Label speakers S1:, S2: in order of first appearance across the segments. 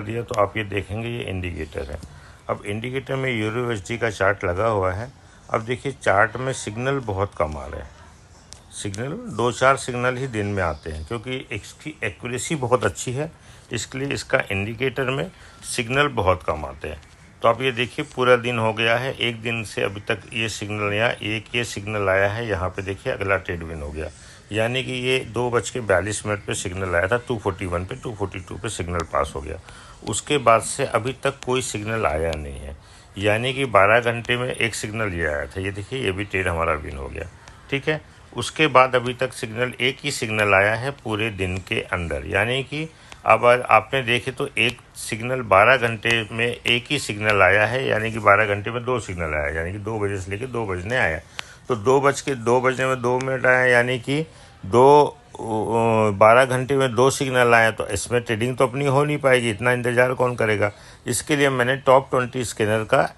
S1: दिया तो आप ये देखेंगे ये इंडिकेटर है। अब इंडिकेटर में यूरो यूएसडी का चार्ट लगा हुआ है। अब देखिए चार्ट में सिग्नल बहुत कम आ रहे हैं। सिग्नल 2-4 सिग्नल ही दिन में आते हैं क्योंकि इसकी एक्यूरेसी बहुत अच्छी है, इसके लिए इसका इंडिकेटर में सिग्नल बहुत कम आते हैं। तो आप ये देखिए पूरा दिन हो गया है, एक दिन से अभी तक ये सिग्नल या एक ये सिग्नल आया है। यहाँ पे देखिए अगला ट्रेड विन हो गया, यानी कि ये 2:42 पे सिग्नल आया था 241 पे, 242 पे सिग्नल पास हो गया। उसके बाद से अभी तक कोई सिग्नल आया नहीं है, यानी कि 12 घंटे में एक सिग्नल ये आया था। ये देखिए ये भी ट्रेड हमारा विन हो गया, ठीक है। उसके बाद अभी तक सिग्नल एक ही सिग्नल आया है पूरे दिन के अंदर, यानी कि अब आपने देखे तो एक सिग्नल 12 घंटे में एक ही सिग्नल आया है, यानी कि 12 घंटे में 2 सिग्नल आया, यानी कि 2 बजे से लेकर 2 बजने आया। तो 2 बजने में 2 मिनट आया, यानी कि 12 घंटे में 2 सिग्नल आए। तो इसमें ट्रेडिंग तो अपनी हो नहीं पाएगी, इतना इंतज़ार कौन करेगा। इसके लिए मैंने टॉप 20 स्कैनर का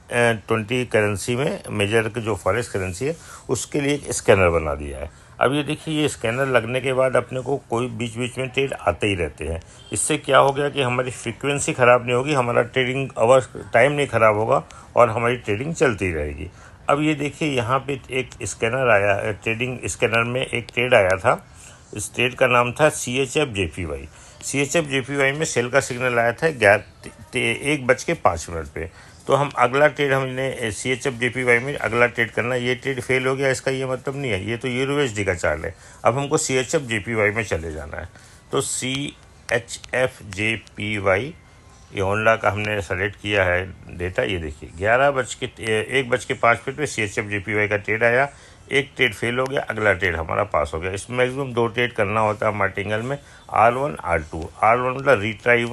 S1: 20 करेंसी में मेजर जो फॉरेक्स करेंसी है उसके लिए एक स्कैनर बना दिया है। अब ये देखिए ये स्कैनर लगने के बाद अपने को कोई बीच बीच में ट्रेड आते ही रहते हैं। इससे क्या हो गया कि हमारी फ्रीक्वेंसी ख़राब नहीं होगी, हमारा ट्रेडिंग आवर्स टाइम नहीं ख़राब होगा और हमारी ट्रेडिंग चलती रहेगी। अब ये देखिए यहाँ पे एक स्कैनर आया, ट्रेडिंग स्कैनर में एक ट्रेड आया था। इस ट्रेड का नाम था CHF-JPY। CHF-JPY में सेल का सिग्नल आया था 1:05 पे। तो हम अगला ट्रेड हमने CHF-JPY में अगला ट्रेड करना, ये ट्रेड फेल हो गया, इसका ये मतलब नहीं है, ये तो यूरो यूएसडी का चार्ट है। अब हमको CHF-JPY में चले जाना है। तो CHF-JPY ये होंडा का हमने सेलेक्ट किया है डेटा। ये देखिए 1:05 पे CHF-JPY का ट्रेड आया, एक ट्रेड फेल हो गया, अगला ट्रेड हमारा पास हो गया। इसमें मैक्सिमम 2 ट्रेड करना होता है मार्टिंगल में, R1 R2। R1 मतलब रीट्राई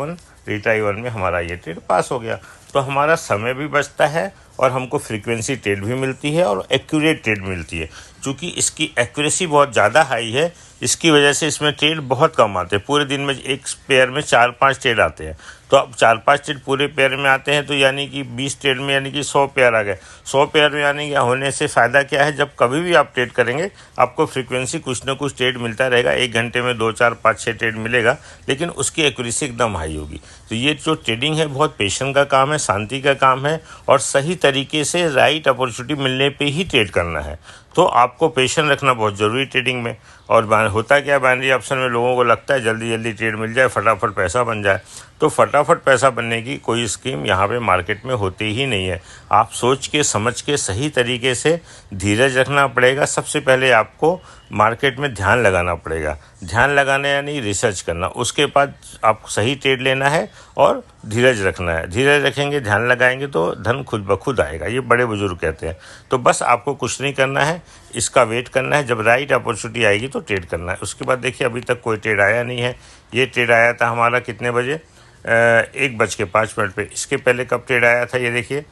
S1: 1 में हमारा ये ट्रेड पास हो गया। तो हमारा समय भी बचता है और हमको फ्रीक्वेंसी ट्रेड भी मिलती है और एक्यूरेट ट्रेड मिलती है। चूँकि इसकी एक्यूरेसी बहुत ज़्यादा हाई है, इसकी वजह से इसमें ट्रेड बहुत कम आते हैं। पूरे दिन में एक पेयर में 4-5 ट्रेड आते हैं। तो अब 4-5 ट्रेड पूरे पेयर में आते हैं तो यानी कि 20 ट्रेड में यानी कि 100 पेयर आ गए। 100 पेयर में यानी कि होने से फ़ायदा क्या है, जब कभी भी आप ट्रेड करेंगे आपको फ्रीक्वेंसी कुछ ना कुछ ट्रेड मिलता रहेगा। 1 घंटे में 2, 4, 5, 6 ट्रेड मिलेगा, लेकिन उसकी एक्यूरेसी एकदम हाई होगी। तो ये जो ट्रेडिंग है बहुत पेशेंस का काम है, शांति का काम है और सही तरीके से राइट अपॉर्चुनिटी मिलने पे ही ट्रेड करना है। तो आपको पेशेंस रखना बहुत ज़रूरी ट्रेडिंग में। और होता क्या है बाइनरी ऑप्शन में, लोगों को लगता है जल्दी जल्दी ट्रेड मिल जाए, फटाफट पैसा बन जाए। तो फटाफट पैसा बनने की कोई स्कीम यहाँ पे मार्केट में होती ही नहीं है। आप सोच के समझ के सही तरीके से धीरज रखना पड़ेगा। सबसे पहले आपको मार्केट में ध्यान लगाना पड़ेगा। ध्यान लगाना यानी रिसर्च करना, उसके बाद आपको सही ट्रेड लेना है और धीरज रखना है। धीरज रखेंगे, ध्यान लगाएंगे तो धन खुद ब खुद आएगा, ये बड़े बुजुर्ग कहते हैं। तो बस आपको कुछ नहीं करना है, इसका वेट करना है, जब राइट अपॉर्चुनिटी आएगी तो ट्रेड करना है। उसके बाद देखिए अभी तक कोई ट्रेड आया नहीं है। ये ट्रेड आया था हमारा कितने बजे, 1:05 पे। इसके पहले कब ट्रेड आया था ये देखिए,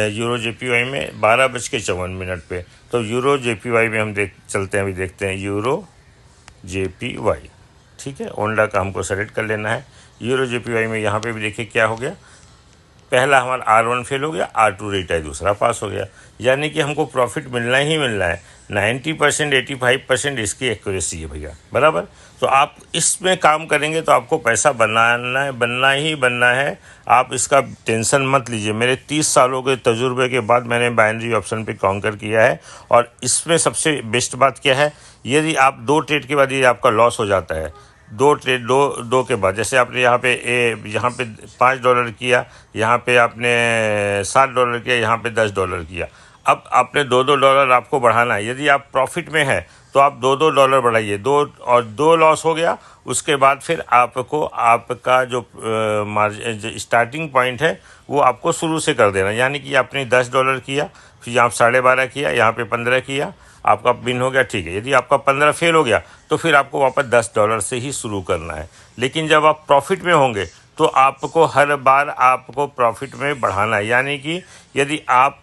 S1: यूरो JPY में 12:54 पे। तो यूरो JPY में हम चलते हैं, अभी देखते हैं यूरो JPY, ठीक है। होंडा का हमको सेलेक्ट कर लेना है। यूरो JPY में यहाँ पे भी देखिए क्या हो गया, पहला हमारा R1 फेल हो गया, R2 रीट्राई दूसरा पास हो गया, यानी कि हमको प्रॉफिट मिलना ही मिलना है। 90% 85% इसकी एक्यूरेसी है भैया, बराबर। तो आप इसमें काम करेंगे तो आपको पैसा बनना ही बनना है। आप इसका टेंशन मत लीजिए। मेरे 30 सालों के तजुर्बे के बाद मैंने बाइनरी ऑप्शन पे कॉन्कर किया है। और इसमें सबसे बेस्ट बात क्या है, यदि आप 2 ट्रेड के बाद यदि आपका लॉस हो जाता है, 2 ट्रेड दो के बाद, जैसे आपने यहाँ पे $5 किया, यहाँ पे आपने $7 किया, यहाँ पे $10 किया। अब आपने $2 आपको बढ़ाना है। यदि आप प्रॉफिट में है तो आप $2 बढ़ाइए, 2 लॉस हो गया। उसके बाद फिर आपको आपका जो स्टार्टिंग पॉइंट है वो आपको शुरू से कर देना, यानी कि आपने $10 किया, फिर यहाँ 12.5 किया, यहाँ पे 15 किया, आपका विन हो गया, ठीक है। यदि आपका 15 फेल हो गया तो फिर आपको वापस $10 से ही शुरू करना है। लेकिन जब आप प्रॉफिट में होंगे तो आपको हर बार आपको प्रॉफिट में बढ़ाना है, यानी कि यदि आप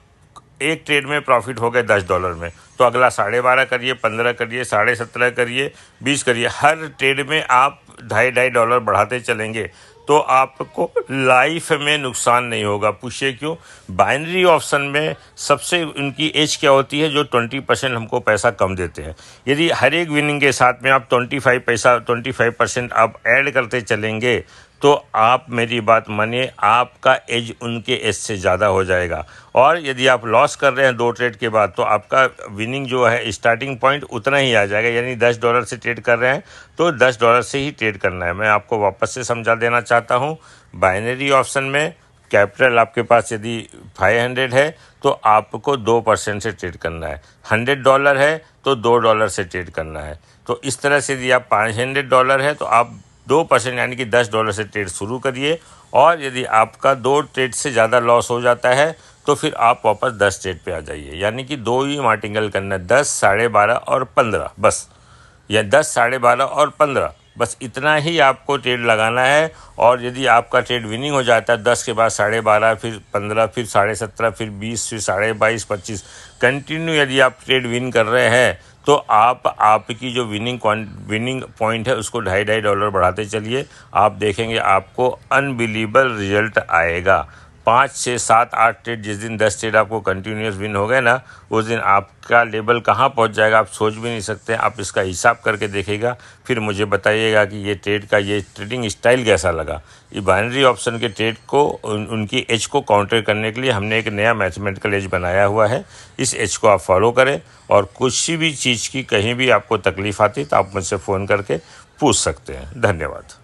S1: एक ट्रेड में प्रॉफिट हो गए $10 में, तो अगला 12.5 करिए, 15 करिए, 17.5 करिए, 20 करिए। हर ट्रेड में आप $2.5 बढ़ाते चलेंगे तो आपको लाइफ में नुकसान नहीं होगा। पूछिए क्यों? बाइनरी ऑप्शन में सबसे उनकी एज क्या होती है, जो 20% हमको पैसा कम देते हैं। यदि हर एक विनिंग के साथ में आप 25% आप ऐड करते चलेंगे तो आप मेरी बात मानिए, आपका एज उनके एज से ज़्यादा हो जाएगा। और यदि आप लॉस कर रहे हैं 2 ट्रेड के बाद, तो आपका विनिंग जो है स्टार्टिंग पॉइंट उतना ही आ जाएगा। यानी $10 से ट्रेड कर रहे हैं तो $10 से ही ट्रेड करना है। मैं आपको वापस से समझा देना चाहता हूँ, बाइनरी ऑप्शन में कैपिटल आपके पास यदि 500 है तो आपको 2% से ट्रेड करना है। $100 है तो $2 से ट्रेड करना है। तो इस तरह से यदि आप $500 है तो आप 2% यानी कि $10 से ट्रेड शुरू करिए। और यदि आपका 2 ट्रेड से ज़्यादा लॉस हो जाता है तो फिर आप वापस 10 ट्रेड पे आ जाइए। यानी कि 2 ही मार्टिंगल करना है, 10, 12.5 और 15 बस, या 10, 12.5 और 15 बस, इतना ही आपको ट्रेड लगाना है। और यदि आपका ट्रेड विनिंग हो जाता है 10 के बाद 12.5, फिर 15, फिर 17.5, फिर 20, फिर 22.5, 25 कंटिन्यू यदि आप ट्रेड विन कर रहे हैं तो आपकी जो विनिंग पॉइंट है उसको $2.5 बढ़ाते चलिए। आप देखेंगे आपको अनबिलीवेबल रिजल्ट आएगा। 5, 6, 7, 8 ट्रेड, जिस दिन 10 ट्रेड आपको कंटिन्यूस विन हो गए ना, उस दिन आपका लेवल कहाँ पहुँच जाएगा आप सोच भी नहीं सकते। आप इसका हिसाब करके देखिएगा, फिर मुझे बताइएगा कि ये ट्रेडिंग स्टाइल कैसा लगा। ये बाइनरी ऑप्शन के ट्रेड को उनकी एज को काउंटर करने के लिए हमने एक नया मैथमेटिकल एज बनाया हुआ है। इस एज को आप फॉलो करें, और कुछ भी चीज़ की कहीं भी आपको तकलीफ़ आती तो आप मुझसे फ़ोन करके पूछ सकते हैं। धन्यवाद।